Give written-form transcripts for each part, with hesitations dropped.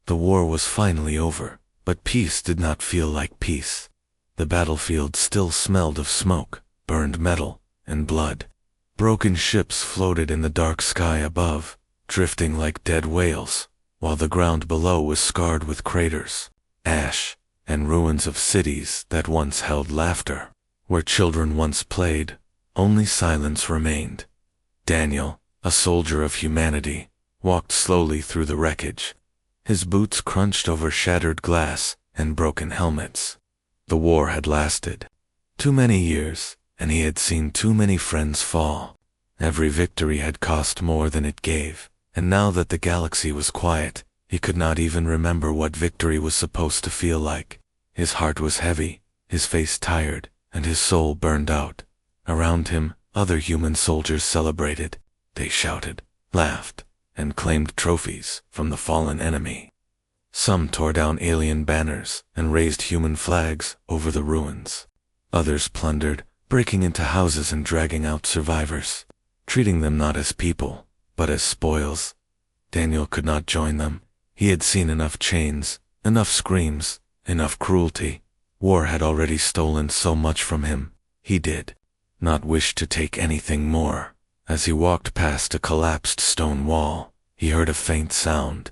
The war was finally over, but peace did not feel like peace. The battlefield still smelled of smoke, burned metal, and blood. Broken ships floated in the dark sky above, drifting like dead whales, while the ground below was scarred with craters, ash, and ruins of cities that once held laughter. Where children once played, only silence remained. Daniel, a soldier of humanity, walked slowly through the wreckage. His boots crunched over shattered glass and broken helmets. The war had lasted too many years, and he had seen too many friends fall. Every victory had cost more than it gave, and now that the galaxy was quiet, he could not even remember what victory was supposed to feel like. His heart was heavy, his face tired, and his soul burned out. Around him, other human soldiers celebrated. They shouted, laughed, and claimed trophies from the fallen enemy. Some tore down alien banners and raised human flags over the ruins. Others plundered, breaking into houses and dragging out survivors, treating them not as people, but as spoils. Daniel could not join them. He had seen enough chains, enough screams, enough cruelty. War had already stolen so much from him. He did not wish to take anything more. As he walked past a collapsed stone wall, he heard a faint sound.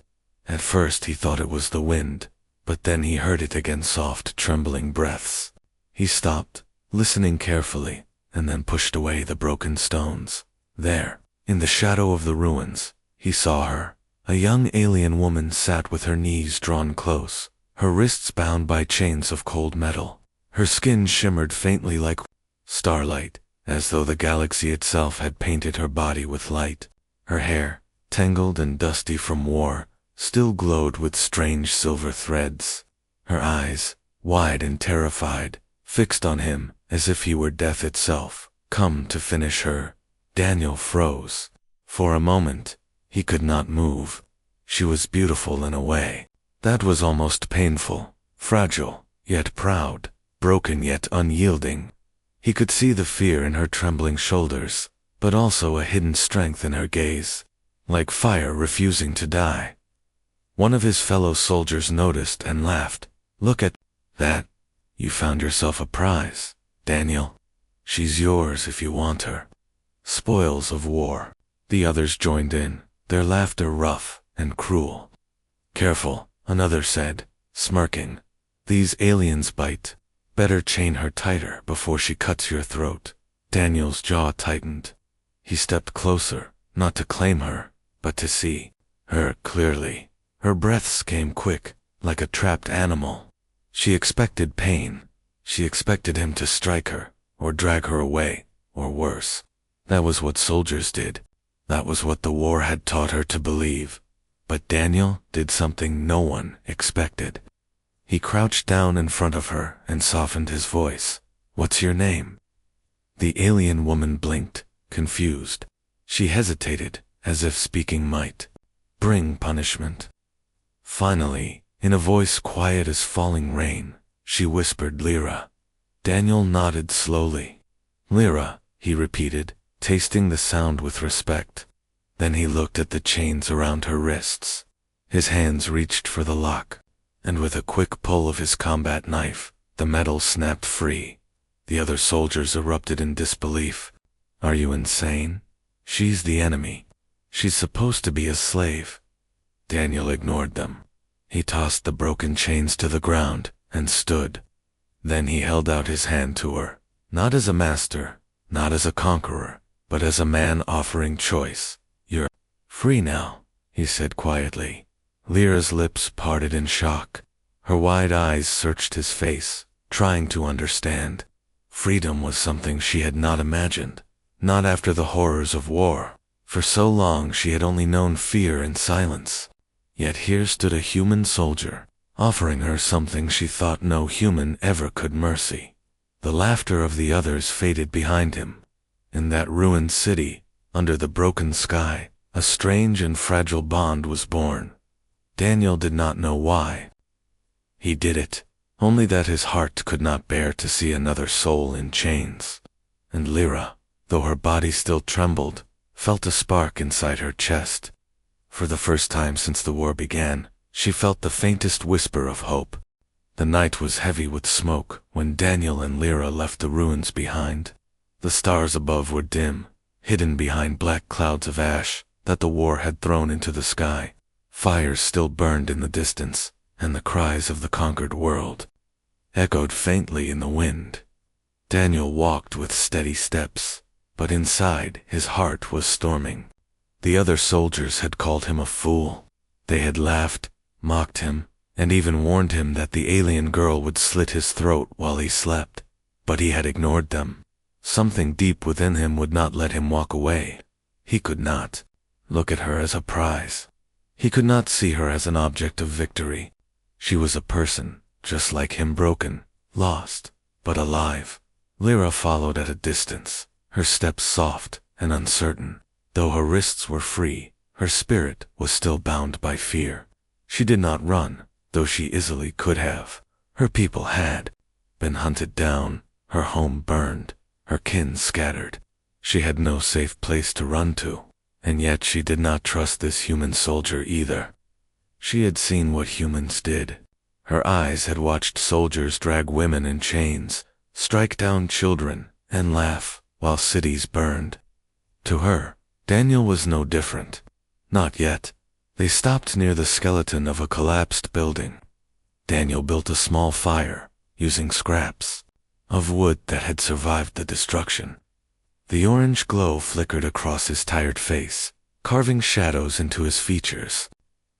At first he thought it was the wind, but then he heard it again, soft, trembling breaths. He stopped, listening carefully, and then pushed away the broken stones. There, in the shadow of the ruins, he saw her. A young alien woman sat with her knees drawn close, her wrists bound by chains of cold metal. Her skin shimmered faintly like starlight, as though the galaxy itself had painted her body with light. Her hair, tangled and dusty from war, still glowed with strange silver threads. Her eyes, wide and terrified, fixed on him as if he were death itself, come to finish her. Daniel froze. For a moment, he could not move. She was beautiful in a way that was almost painful, fragile, yet proud, broken yet unyielding. He could see the fear in her trembling shoulders, but also a hidden strength in her gaze, like fire refusing to die. One of his fellow soldiers noticed and laughed. "Look at that. You found yourself a prize, Daniel. She's yours if you want her." Spoils of war. The others joined in, their laughter rough and cruel. "Careful," another said, smirking. "These aliens bite. Better chain her tighter before she cuts your throat." Daniel's jaw tightened. He stepped closer, not to claim her, but to see her clearly. Her breaths came quick, like a trapped animal. She expected pain. She expected him to strike her, or drag her away, or worse. That was what soldiers did. That was what the war had taught her to believe. But Daniel did something no one expected. He crouched down in front of her and softened his voice. "What's your name?" The alien woman blinked, confused. She hesitated, as if speaking might bring punishment. Finally, in a voice quiet as falling rain, she whispered, "Lyra." Daniel nodded slowly. "Lyra," he repeated, tasting the sound with respect. Then he looked at the chains around her wrists. His hands reached for the lock, and with a quick pull of his combat knife, the metal snapped free. The other soldiers erupted in disbelief. "Are you insane? She's the enemy. She's supposed to be a slave." Daniel ignored them. He tossed the broken chains to the ground and stood. Then he held out his hand to her, not as a master, not as a conqueror, but as a man offering choice. "You're free now," he said quietly. Lyra's lips parted in shock. Her wide eyes searched his face, trying to understand. Freedom was something she had not imagined, not after the horrors of war. For so long she had only known fear and silence. Yet here stood a human soldier, offering her something she thought no human ever could: mercy. The laughter of the others faded behind him. In that ruined city, under the broken sky, a strange and fragile bond was born. Daniel did not know why. He did it, only that his heart could not bear to see another soul in chains. And Lyra, though her body still trembled, felt a spark inside her chest. For the first time since the war began, she felt the faintest whisper of hope. The night was heavy with smoke when Daniel and Lyra left the ruins behind. The stars above were dim, hidden behind black clouds of ash that the war had thrown into the sky. Fires still burned in the distance, and the cries of the conquered world echoed faintly in the wind. Daniel walked with steady steps, but inside his heart was storming. The other soldiers had called him a fool. They had laughed, mocked him, and even warned him that the alien girl would slit his throat while he slept. But he had ignored them. Something deep within him would not let him walk away. He could not look at her as a prize. He could not see her as an object of victory. She was a person, just like him, broken, lost, but alive. Lyra followed at a distance, her steps soft and uncertain. Though her wrists were free, her spirit was still bound by fear. She did not run, though she easily could have. Her people had been hunted down, her home burned, her kin scattered. She had no safe place to run to, and yet she did not trust this human soldier either. She had seen what humans did. Her eyes had watched soldiers drag women in chains, strike down children, and laugh while cities burned. To her, Daniel was no different. Not yet. They stopped near the skeleton of a collapsed building. Daniel built a small fire, using scraps of wood that had survived the destruction. The orange glow flickered across his tired face, carving shadows into his features.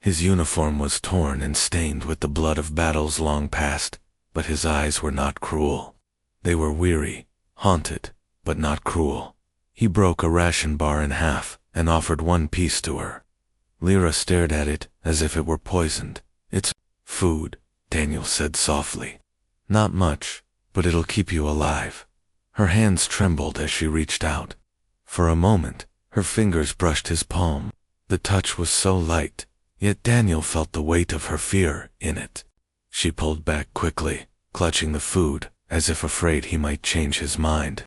His uniform was torn and stained with the blood of battles long past, but his eyes were not cruel. They were weary, haunted, but not cruel. He broke a ration bar in half and offered one piece to her. Lyra stared at it as if it were poisoned. "It's food," Daniel said softly. "Not much, but it'll keep you alive." Her hands trembled as she reached out. For a moment, her fingers brushed his palm. The touch was so light, yet Daniel felt the weight of her fear in it. She pulled back quickly, clutching the food, as if afraid he might change his mind.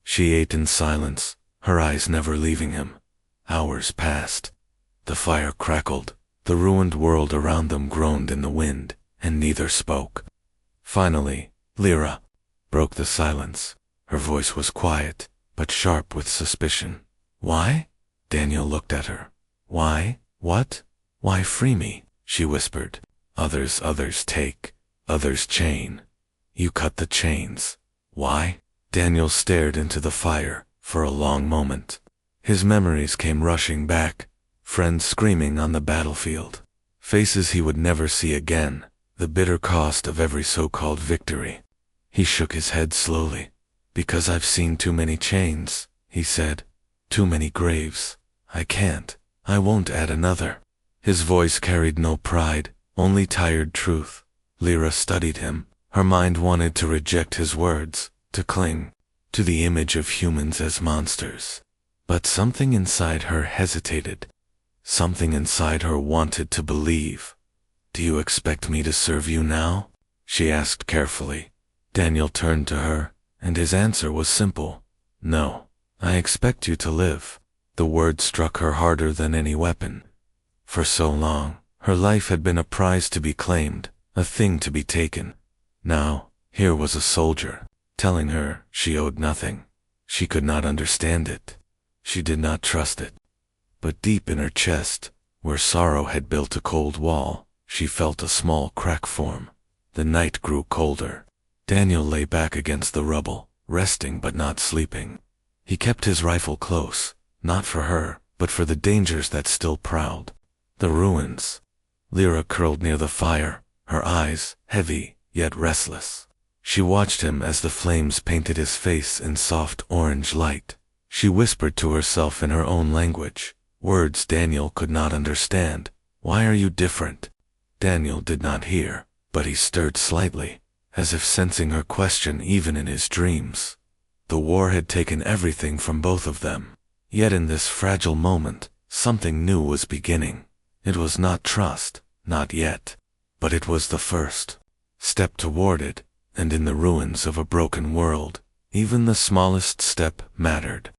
She ate in silence, her eyes never leaving him. Hours passed. The fire crackled, the ruined world around them groaned in the wind, and neither spoke. Finally, Lyra broke the silence. Her voice was quiet, but sharp with suspicion. "Why?" Daniel looked at her. "Why? What? Why free me?" she whispered. Others take, others chain. You cut the chains. Why?" Daniel stared into the fire for a long moment. His memories came rushing back. Friends screaming on the battlefield. Faces he would never see again. The bitter cost of every so-called victory. He shook his head slowly. "Because I've seen too many chains," he said. "Too many graves. I can't. I won't add another." His voice carried no pride, only tired truth. Lyra studied him. Her mind wanted to reject his words, to cling to the image of humans as monsters. But something inside her hesitated. Something inside her wanted to believe. "Do you expect me to serve you now?" she asked carefully. Daniel turned to her, and his answer was simple. "No, I expect you to live." The word struck her harder than any weapon. For so long, her life had been a prize to be claimed, a thing to be taken. Now, here was a soldier, telling her she owed nothing. She could not understand it. She did not trust it. But deep in her chest, where sorrow had built a cold wall, she felt a small crack form. The night grew colder. Daniel lay back against the rubble, resting but not sleeping. He kept his rifle close, not for her, but for the dangers that still prowled. The ruins. Lyra curled near the fire, her eyes heavy yet restless. She watched him as the flames painted his face in soft orange light. She whispered to herself in her own language, words Daniel could not understand. "Why are you different?" Daniel did not hear, but he stirred slightly, as if sensing her question even in his dreams. The war had taken everything from both of them. Yet in this fragile moment, something new was beginning. It was not trust, not yet, but it was the first step toward it, and in the ruins of a broken world, even the smallest step mattered.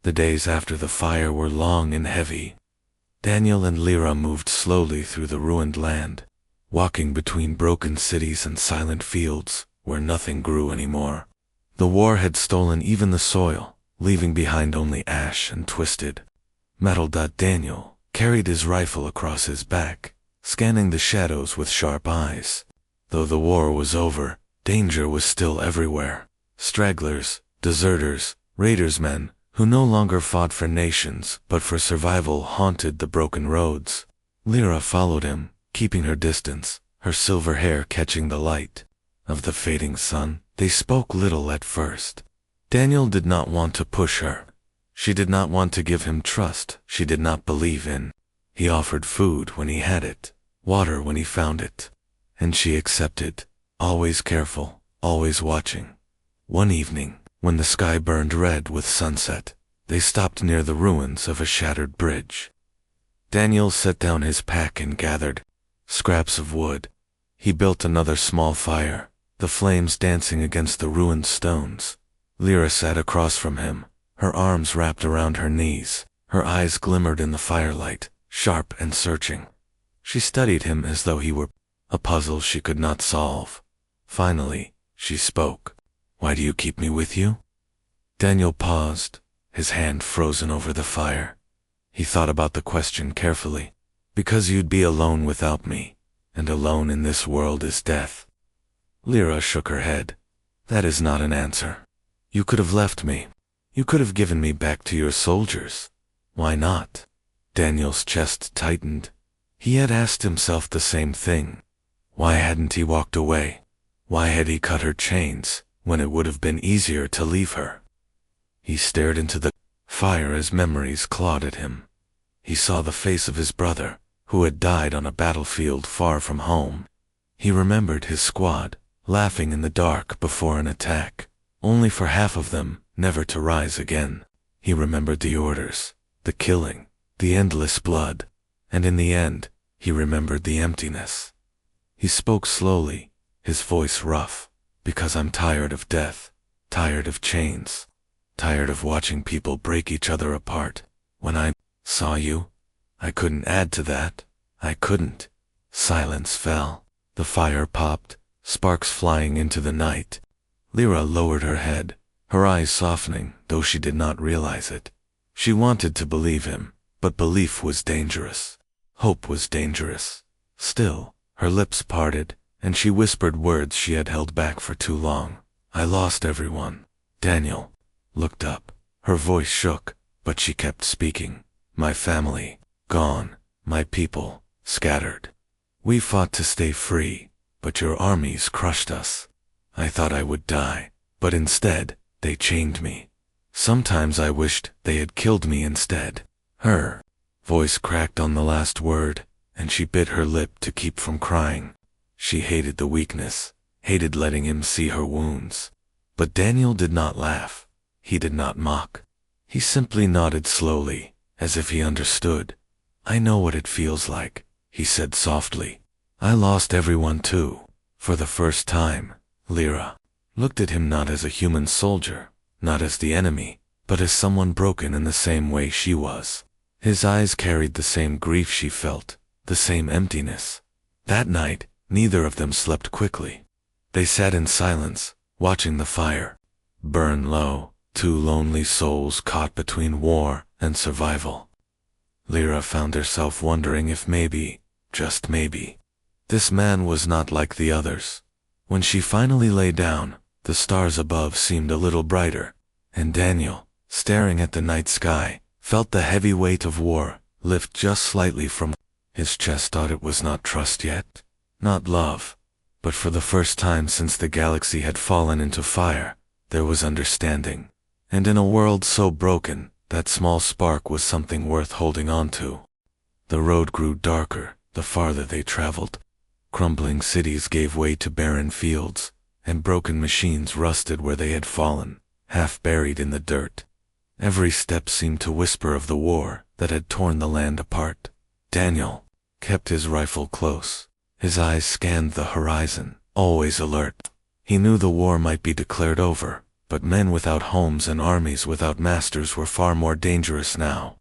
The days after the fire were long and heavy. Daniel and Lyra moved slowly through the ruined land, walking between broken cities and silent fields where nothing grew anymore. The war had stolen even the soil, leaving behind only ash and twisted metal. Daniel carried his rifle across his back, scanning the shadows with sharp eyes. Though the war was over, danger was still everywhere. Stragglers, deserters, raidersmen, who no longer fought for nations but for survival, haunted the broken roads. Lyra followed him, keeping her distance, her silver hair catching the light of the fading sun. They spoke little at first. Daniel did not want to push her. She did not want to give him trust she did not believe in. He offered food when he had it, water when he found it, and she accepted, always careful, always watching. One evening, when the sky burned red with sunset, they stopped near the ruins of a shattered bridge. Daniel set down his pack and gathered scraps of wood. He built another small fire, the flames dancing against the ruined stones. Lyra sat across from him, her arms wrapped around her knees. Her eyes glimmered in the firelight, sharp and searching. She studied him as though he were a puzzle she could not solve. Finally, she spoke. "Why do you keep me with you?" Daniel paused, his hand frozen over the fire. He thought about the question carefully. "Because you'd be alone without me, and alone in this world is death." Lyra shook her head. "That is not an answer. You could have left me. You could have given me back to your soldiers. Why not?" Daniel's chest tightened. He had asked himself the same thing. Why hadn't he walked away? Why had he cut her chains when it would have been easier to leave her? He stared into the fire as memories clawed at him. He saw the face of his brother, who had died on a battlefield far from home. He remembered his squad, laughing in the dark before an attack, only for half of them never to rise again. He remembered the orders, the killing, the endless blood, and in the end, he remembered the emptiness. He spoke slowly, his voice rough. "Because I'm tired of death, tired of chains, tired of watching people break each other apart. When I saw you, I couldn't add to that. I couldn't." Silence fell. The fire popped, sparks flying into the night. Lyra lowered her head, her eyes softening, though she did not realize it. She wanted to believe him, but belief was dangerous. Hope was dangerous. Still, her lips parted, and she whispered words she had held back for too long. "I lost everyone." Daniel looked up. Her voice shook, but she kept speaking. "My family, gone. My people, scattered. We fought to stay free, but your armies crushed us. I thought I would die, but instead, they chained me. Sometimes I wished they had killed me instead." Her voice cracked on the last word, and she bit her lip to keep from crying. She hated the weakness, hated letting him see her wounds. But Daniel did not laugh. He did not mock. He simply nodded slowly, as if he understood. "I know what it feels like," he said softly. "I lost everyone too. For the first time." Lyra looked at him not as a human soldier, not as the enemy, but as someone broken in the same way she was. His eyes carried the same grief she felt, the same emptiness. That night, neither of them slept quickly. They sat in silence, watching the fire burn low, two lonely souls caught between war and survival. Lyra found herself wondering if maybe, just maybe, this man was not like the others. When she finally lay down, the stars above seemed a little brighter, and Daniel, staring at the night sky, felt the heavy weight of war lift just slightly from his chest. Thought it was not trust yet, not love, but for the first time since the galaxy had fallen into fire, there was understanding. And in a world so broken, that small spark was something worth holding on to. The road grew darker the farther they traveled. Crumbling cities gave way to barren fields, and broken machines rusted where they had fallen, half buried in the dirt. Every step seemed to whisper of the war that had torn the land apart. Daniel kept his rifle close. His eyes scanned the horizon, always alert. He knew the war might be declared over, but men without homes and armies without masters were far more dangerous now.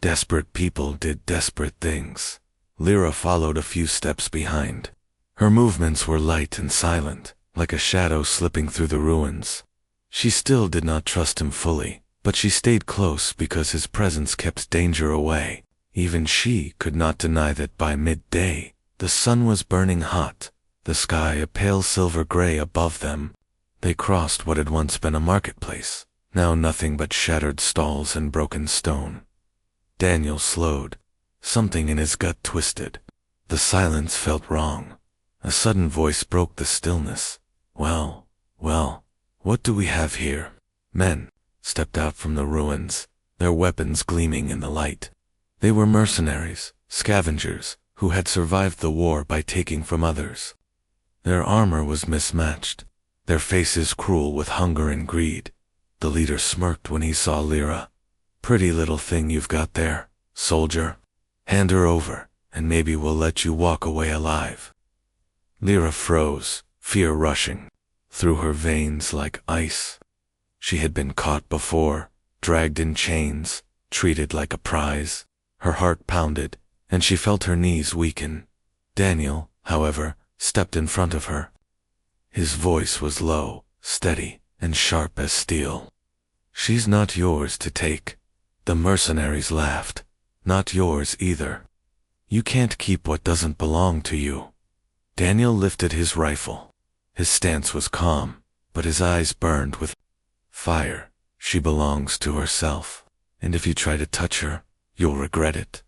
Desperate people did desperate things. Lyra followed a few steps behind. Her movements were light and silent, like a shadow slipping through the ruins. She still did not trust him fully, but she stayed close because his presence kept danger away. Even she could not deny that by midday, the sun was burning hot, the sky a pale silver gray above them. They crossed what had once been a marketplace, now nothing but shattered stalls and broken stone. Daniel slowed. Something in his gut twisted. The silence felt wrong. A sudden voice broke the stillness. Well, what do we have here? Men stepped out from the ruins, their weapons gleaming in the light. They were mercenaries, scavengers, who had survived the war by taking from others. Their armor was mismatched, their faces cruel with hunger and greed. The leader smirked when he saw Lyra. Pretty little thing you've got there, soldier. Hand her over, and maybe we'll let you walk away alive. Lyra froze, fear rushing through her veins like ice. She had been caught before, dragged in chains, treated like a prize. Her heart pounded, and she felt her knees weaken. Daniel, however, stepped in front of her. His voice was low, steady, and sharp as steel. She's not yours to take. The mercenaries laughed. Not yours either. You can't keep what doesn't belong to you. Daniel lifted his rifle. His stance was calm, but his eyes burned with fire. She belongs to herself, and if you try to touch her, you'll regret it.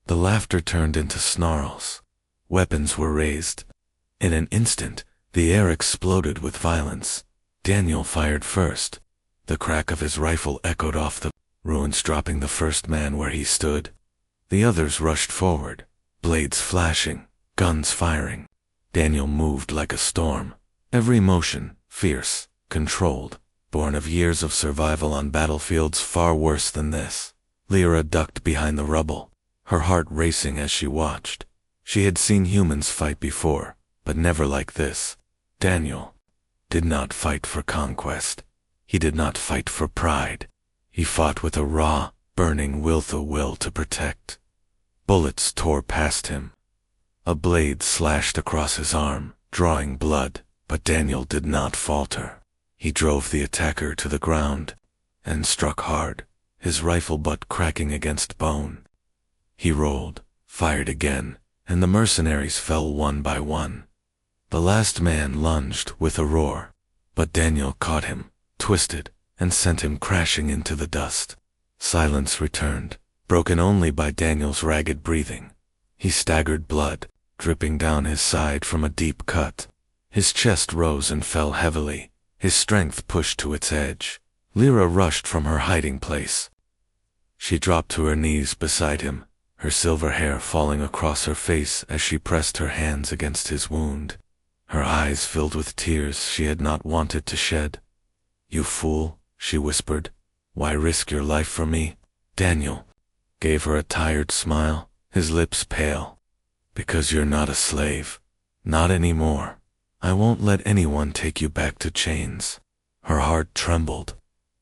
The laughter turned into snarls. Weapons were raised. In an instant, the air exploded with violence. Daniel fired first. The crack of his rifle echoed off the ruins, dropping the first man where he stood. The others rushed forward, blades flashing, guns firing. Daniel moved like a storm, every motion fierce, controlled, born of years of survival on battlefields far worse than this. Lyra ducked behind the rubble, her heart racing as she watched. She had seen humans fight before, but never like this. Daniel did not fight for conquest. He did not fight for pride. He fought with a raw, burning will to protect. Bullets tore past him. A blade slashed across his arm, drawing blood, but Daniel did not falter. He drove the attacker to the ground and struck hard, his rifle butt cracking against bone. He rolled, fired again, and the mercenaries fell one by one. The last man lunged with a roar, but Daniel caught him, twisted, and sent him crashing into the dust. Silence returned, broken only by Daniel's ragged breathing. He staggered, blood dripping down his side from a deep cut. His chest rose and fell heavily, his strength pushed to its edge. Lyra rushed from her hiding place. She dropped to her knees beside him, her silver hair falling across her face as she pressed her hands against his wound. Her eyes filled with tears she had not wanted to shed. "You fool," she whispered. "Why risk your life for me?" Daniel gave her a tired smile, his lips pale. "Because you're not a slave. Not anymore. I won't let anyone take you back to chains." Her heart trembled.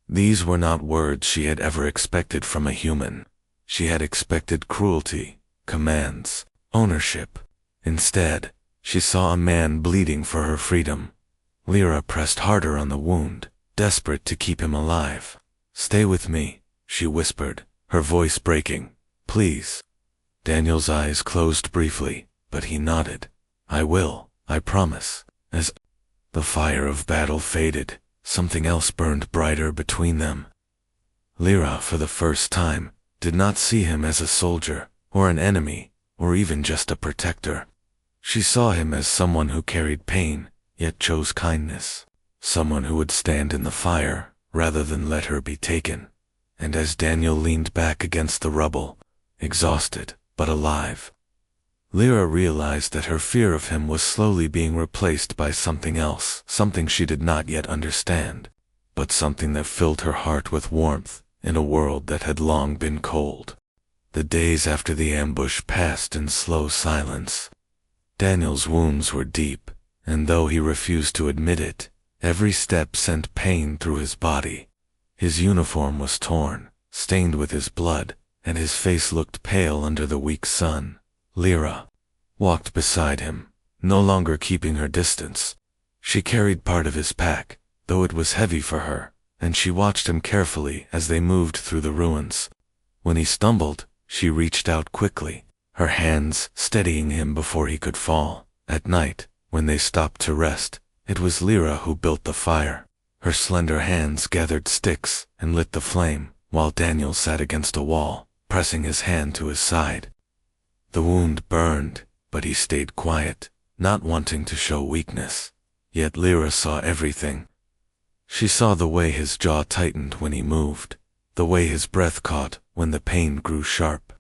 These were not words she had ever expected from a human. She had expected cruelty, commands, ownership. Instead, she saw a man bleeding for her freedom. Lyra pressed harder on the wound, desperate to keep him alive. "Stay with me," she whispered, her voice breaking. "Please." Daniel's eyes closed briefly, but he nodded. "I will, I promise." As the fire of battle faded, something else burned brighter between them. Lyra, for the first time, did not see him as a soldier, or an enemy, or even just a protector. She saw him as someone who carried pain, yet chose kindness. Someone who would stand in the fire, rather than let her be taken. And as Daniel leaned back against the rubble, exhausted, but alive, Lyra realized that her fear of him was slowly being replaced by something else, something she did not yet understand, but something that filled her heart with warmth in a world that had long been cold. The days after the ambush passed in slow silence. Daniel's wounds were deep, and though he refused to admit it, every step sent pain through his body. His uniform was torn, stained with his blood, and his face looked pale under the weak sun. Lyra walked beside him, no longer keeping her distance. She carried part of his pack, though it was heavy for her, and she watched him carefully as they moved through the ruins. When he stumbled, she reached out quickly, her hands steadying him before he could fall. At night, when they stopped to rest, it was Lyra who built the fire. Her slender hands gathered sticks and lit the flame, while Daniel sat against a wall, pressing his hand to his side. The wound burned, but he stayed quiet, not wanting to show weakness. Yet Lyra saw everything. She saw the way his jaw tightened when he moved, the way his breath caught when the pain grew sharp.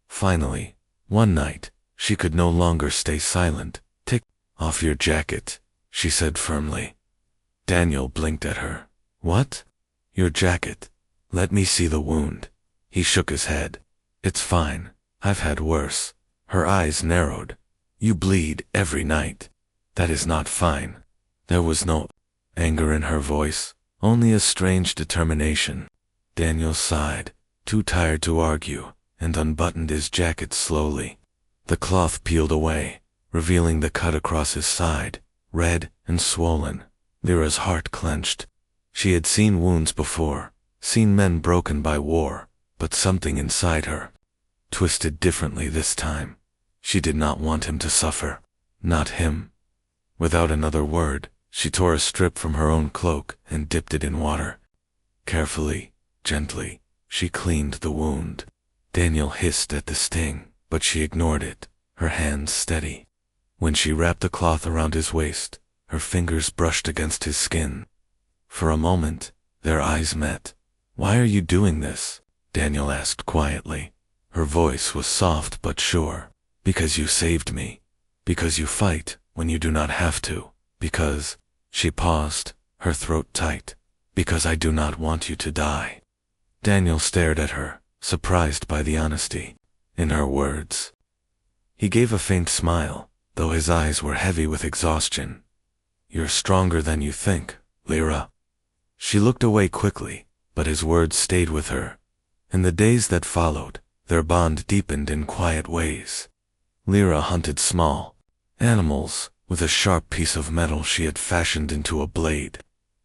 Finally, one night, she could no longer stay silent. "Take off your jacket," she said firmly. Daniel blinked at her. "What?" "Your jacket. Let me see the wound." He shook his head. "It's fine. I've had worse." Her eyes narrowed. "You bleed every night. That is not fine." There was no anger in her voice, only a strange determination. Daniel sighed, too tired to argue, and unbuttoned his jacket slowly. The cloth peeled away, revealing the cut across his side, red and swollen. Lyra's heart clenched. She had seen wounds before, seen men broken by war, but something inside her twisted differently this time. She did not want him to suffer. Not him. Without another word, she tore a strip from her own cloak and dipped it in water. Carefully, gently, she cleaned the wound. Daniel hissed at the sting, but she ignored it, her hands steady. When she wrapped the cloth around his waist, her fingers brushed against his skin. For a moment, their eyes met. "Why are you doing this?" Daniel asked quietly. Her voice was soft but sure. "Because you saved me. Because you fight when you do not have to. Because—" She paused, her throat tight. "Because I do not want you to die." Daniel stared at her, surprised by the honesty in her words. He gave a faint smile, though his eyes were heavy with exhaustion. "You're stronger than you think, Lyra." She looked away quickly, but his words stayed with her. In the days that followed, their bond deepened in quiet ways. Lyra hunted small animals with a sharp piece of metal she had fashioned into a blade.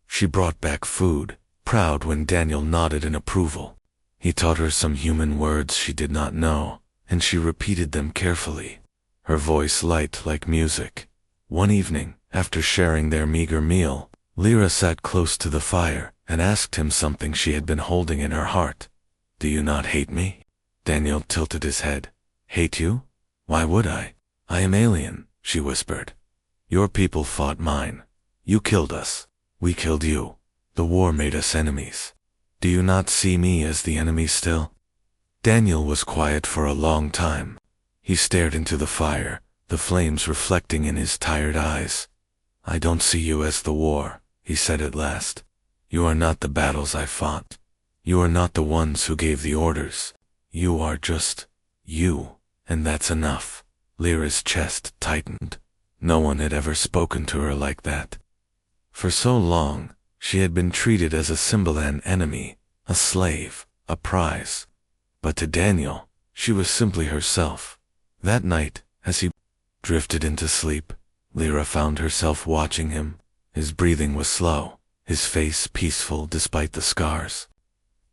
She brought back food, proud when Daniel nodded in approval. He taught her some human words she did not know, and she repeated them carefully, her voice light like music. One evening, after sharing their meager meal, Lyra sat close to the fire and asked him something she had been holding in her heart. "Do you not hate me?" Daniel tilted his head. "Hate you? Why would I? I am alien," she whispered. "Your people fought mine. You killed us. We killed you. The war made us enemies. Do you not see me as the enemy still?" Daniel was quiet for a long time. He stared into the fire, the flames reflecting in his tired eyes. "I don't see you as the war," he said at last. "You are not the battles I fought. You are not the ones who gave the orders. You are just you, and that's enough." Lyra's chest tightened. No one had ever spoken to her like that. For so long, she had been treated as a symbol, an enemy, a slave, a prize. But to Daniel, she was simply herself. That night, as he drifted into sleep, Lyra found herself watching him. His breathing was slow, his face peaceful despite the scars.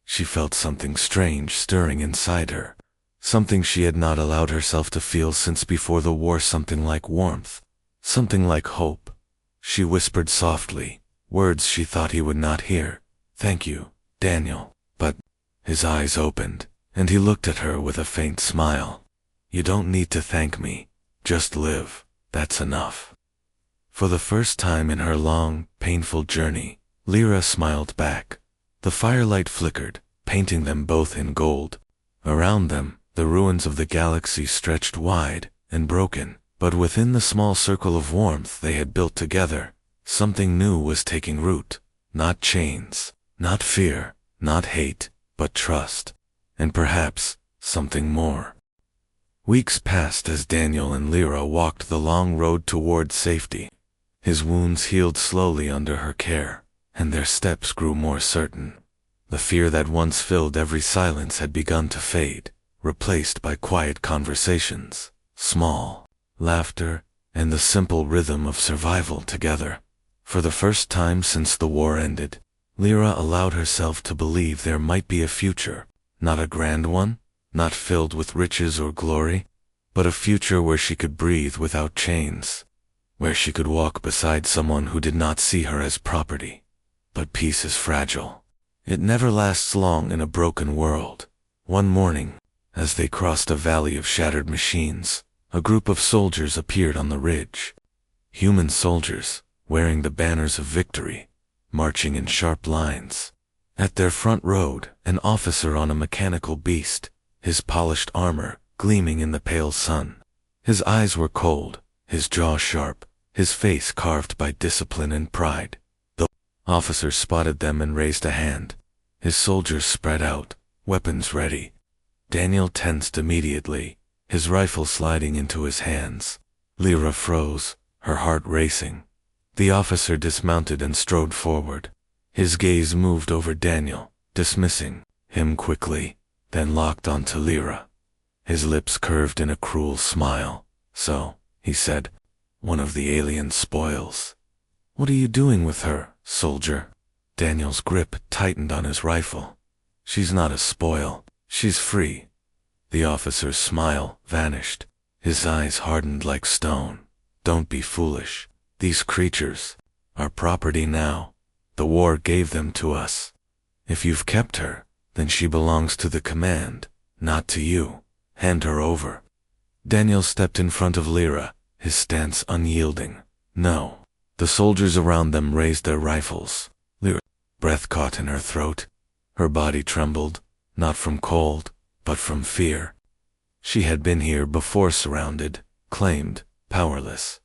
She felt something strange stirring inside her, something she had not allowed herself to feel since before the war, something like warmth, something like hope. She whispered softly, words she thought he would not hear. "Thank you, Daniel." But his eyes opened, and he looked at her with a faint smile. "You don't need to thank me. Just live. That's enough." For the first time in her long, painful journey, Lyra smiled back. The firelight flickered, painting them both in gold. Around them, the ruins of the galaxy stretched wide and broken, but within the small circle of warmth they had built together, something new was taking root. Not chains, not fear, not hate, but trust. And perhaps, something more. Weeks passed as Daniel and Lyra walked the long road toward safety. His wounds healed slowly under her care, and their steps grew more certain. The fear that once filled every silence had begun to fade. replaced by quiet conversations, small laughter, and the simple rhythm of survival together. For the first time since the war ended, Lyra allowed herself to believe there might be a future, not a grand one, not filled with riches or glory, but a future where she could breathe without chains, where she could walk beside someone who did not see her as property. But peace is fragile. It never lasts long in a broken world. One morning, as they crossed a valley of shattered machines, a group of soldiers appeared on the ridge. Human soldiers, wearing the banners of victory, marching in sharp lines. At their front rode an officer on a mechanical beast, his polished armor gleaming in the pale sun. His eyes were cold, his jaw sharp, his face carved by discipline and pride. The officer spotted them and raised a hand. His soldiers spread out, weapons ready. Daniel tensed immediately, his rifle sliding into his hands. Lyra froze, her heart racing. The officer dismounted and strode forward. His gaze moved over Daniel, dismissing him quickly, then locked onto Lyra. His lips curved in a cruel smile. "So," he said, "one of the alien spoils. What are you doing with her, soldier?" Daniel's grip tightened on his rifle. "She's not a spoil. She's free." The officer's smile vanished. His eyes hardened like stone. "Don't be foolish. These creatures are property now. The war gave them to us. If you've kept her, then she belongs to the command, not to you. Hand her over." Daniel stepped in front of Lyra, his stance unyielding. "No." The soldiers around them raised their rifles. Lyra's breath caught in her throat. Her body trembled, not from cold, but from fear. She had been here before, surrounded, claimed, powerless.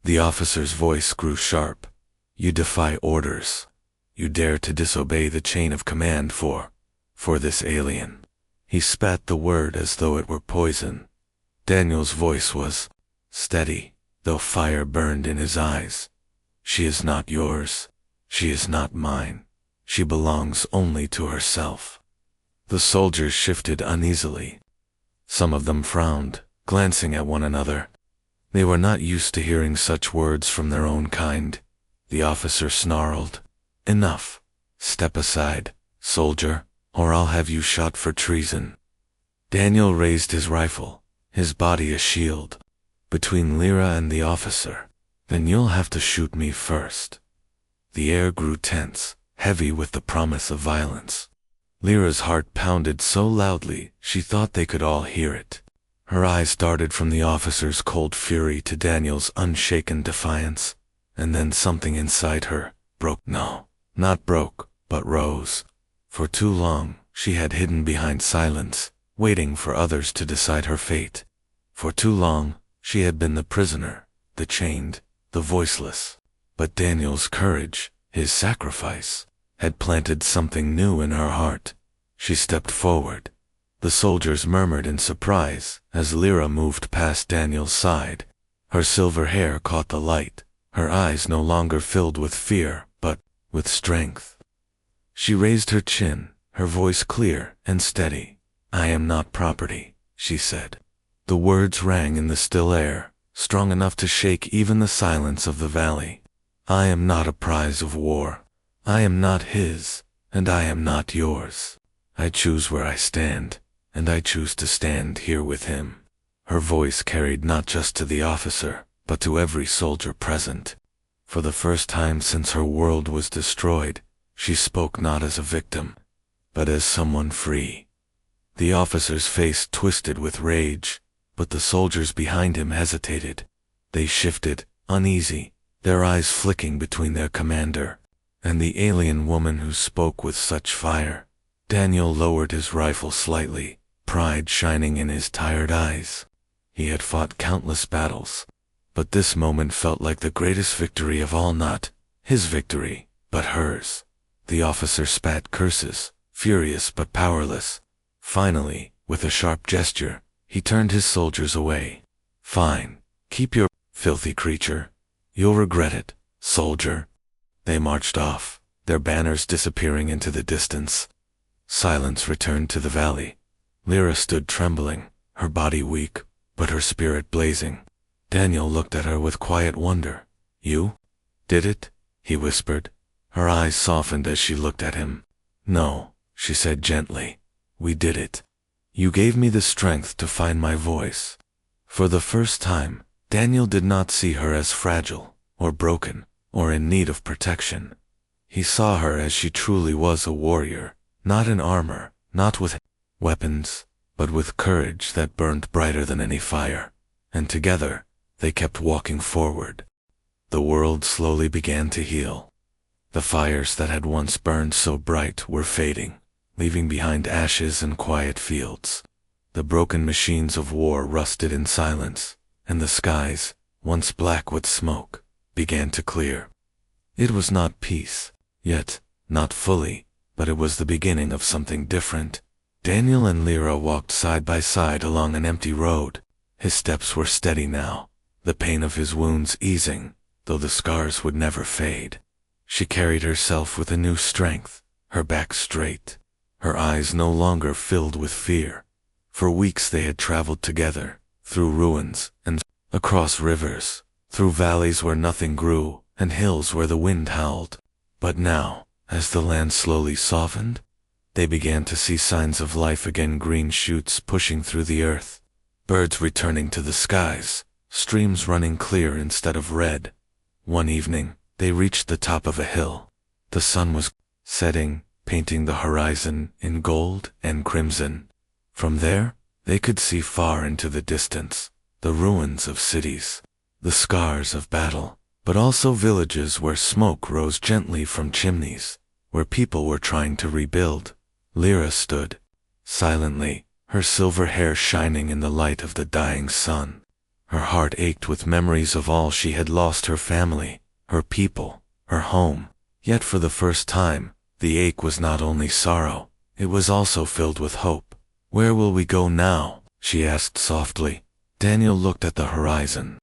The officer's voice grew sharp. "You defy orders. You dare to disobey the chain of command for this alien." He spat the word as though it were poison. Daniel's voice was steady, though fire burned in his eyes. "She is not yours. She is not mine. She belongs only to herself." The soldiers shifted uneasily. Some of them frowned, glancing at one another. They were not used to hearing such words from their own kind. The officer snarled, "Enough. Step aside, soldier, or I'll have you shot for treason." Daniel raised his rifle, his body a shield, between Lyra and the officer. "Then you'll have to shoot me first." The air grew tense, heavy with the promise of violence. Lyra's heart pounded so loudly she thought they could all hear it. Her eyes darted from the officer's cold fury to Daniel's unshaken defiance, and then something inside her broke. No, not broke, but rose. For too long, she had hidden behind silence, waiting for others to decide her fate. For too long, she had been the prisoner, the chained, the voiceless. But Daniel's courage, his sacrifice, had planted something new in her heart. She stepped forward. The soldiers murmured in surprise as Lyra moved past Daniel's side. Her silver hair caught the light, her eyes no longer filled with fear, but with strength. She raised her chin, her voice clear and steady. "I am not property," she said. The words rang in the still air, strong enough to shake even the silence of the valley. "I am not a prize of war. I am not his, and I am not yours. I choose where I stand, and I choose to stand here with him." Her voice carried not just to the officer, but to every soldier present. For the first time since her world was destroyed, she spoke not as a victim, but as someone free. The officer's face twisted with rage, but the soldiers behind him hesitated. They shifted, uneasy, their eyes flicking between their commander and the alien woman who spoke with such fire. Daniel lowered his rifle slightly, pride shining in his tired eyes. He had fought countless battles, but this moment felt like the greatest victory of all, not his victory, but hers. The officer spat curses, furious but powerless. Finally, with a sharp gesture, he turned his soldiers away. "Fine. Keep your filthy creature. You'll regret it, soldier." They marched off, their banners disappearing into the distance. Silence returned to the valley. Lyra stood trembling, her body weak, but her spirit blazing. Daniel looked at her with quiet wonder. "You did it?" he whispered. Her eyes softened as she looked at him. "No," she said gently. "We did it. You gave me the strength to find my voice." For the first time, Daniel did not see her as fragile, or broken, or in need of protection. He saw her as she truly was, a warrior, not in armor, not with weapons, but with courage that burned brighter than any fire. And together, they kept walking forward. The world slowly began to heal. The fires that had once burned so bright were fading, leaving behind ashes and quiet fields. The broken machines of war rusted in silence, and the skies, once black with smoke, began to clear. It was not peace, yet, not fully, but it was the beginning of something different. Daniel and Lyra walked side by side along an empty road. His steps were steady now, the pain of his wounds easing, though the scars would never fade. She carried herself with a new strength, her back straight, her eyes no longer filled with fear. For weeks they had traveled together, through ruins and across rivers, through valleys where nothing grew, and hills where the wind howled. But now, as the land slowly softened, they began to see signs of life again, green shoots pushing through the earth, birds returning to the skies, streams running clear instead of red. One evening, they reached the top of a hill. The sun was setting, painting the horizon in gold and crimson. From there, they could see far into the distance, the ruins of cities, the scars of battle, but also villages where smoke rose gently from chimneys, where people were trying to rebuild. Lyra stood, silently, her silver hair shining in the light of the dying sun. Her heart ached with memories of all she had lost, her family, her people, her home. Yet for the first time, the ache was not only sorrow, it was also filled with hope. "Where will we go now?" she asked softly. Daniel looked at the horizon.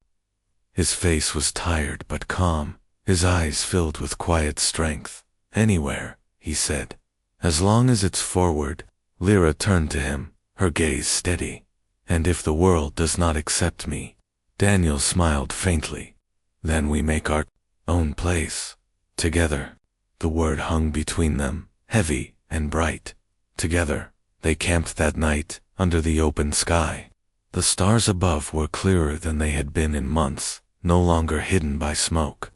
His face was tired but calm, his eyes filled with quiet strength. "Anywhere," he said. "As long as it's forward." Lyra turned to him, her gaze steady. "And if the world does not accept me?" Daniel smiled faintly. "Then we make our own place. Together." The word hung between them, heavy and bright. Together, they camped that night, under the open sky. The stars above were clearer than they had been in months, no longer hidden by smoke.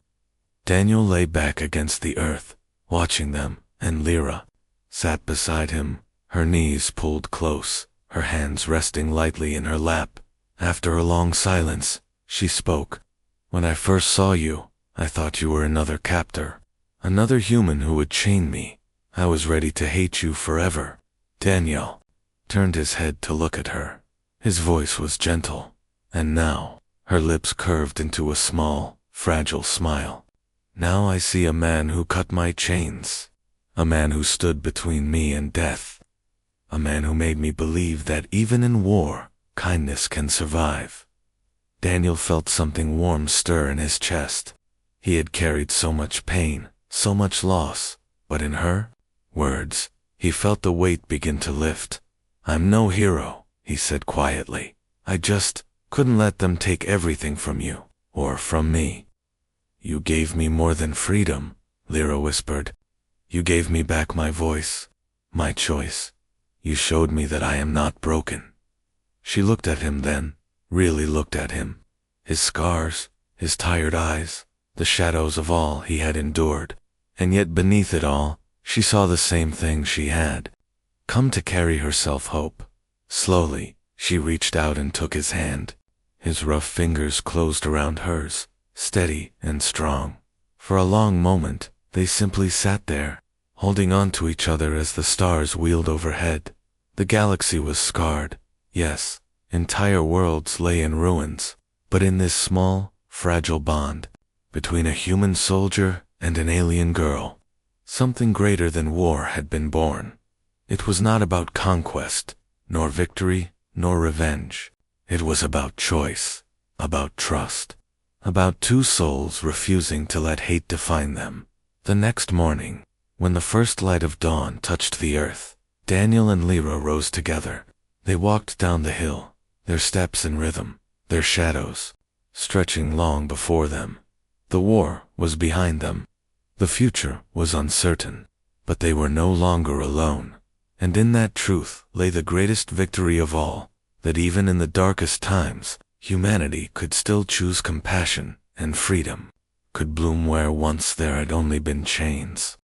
Daniel lay back against the earth, watching them, and Lyra sat beside him, her knees pulled close, her hands resting lightly in her lap. After a long silence, she spoke. "When I first saw you, I thought you were another captor, another human who would chain me. I was ready to hate you forever." Daniel turned his head to look at her. His voice was gentle, and now, her lips curved into a small, fragile smile. "Now I see a man who cut my chains, a man who stood between me and death, a man who made me believe that even in war, kindness can survive." Daniel felt something warm stir in his chest. He had carried so much pain, so much loss, but in her words, he felt the weight begin to lift. "I'm no hero," he said quietly. "I just couldn't let them take everything from you, or from me." "You gave me more than freedom," Lyra whispered. "You gave me back my voice, my choice. You showed me that I am not broken." She looked at him then, really looked at him. His scars, his tired eyes, the shadows of all he had endured. And yet beneath it all, she saw the same thing she had come to carry herself hope. Slowly, she reached out and took his hand. His rough fingers closed around hers, steady and strong. For a long moment, they simply sat there, holding on to each other as the stars wheeled overhead. The galaxy was scarred, yes, entire worlds lay in ruins, but in this small, fragile bond, between a human soldier and an alien girl, something greater than war had been born. It was not about conquest, nor victory, nor revenge. It was about choice, about trust, about two souls refusing to let hate define them. The next morning, when the first light of dawn touched the earth, Daniel and Lyra rose together. They walked down the hill, their steps in rhythm, their shadows stretching long before them. The war was behind them. The future was uncertain, but they were no longer alone. And in that truth lay the greatest victory of all, that even in the darkest times, humanity could still choose compassion and freedom, could bloom where once there had only been chains.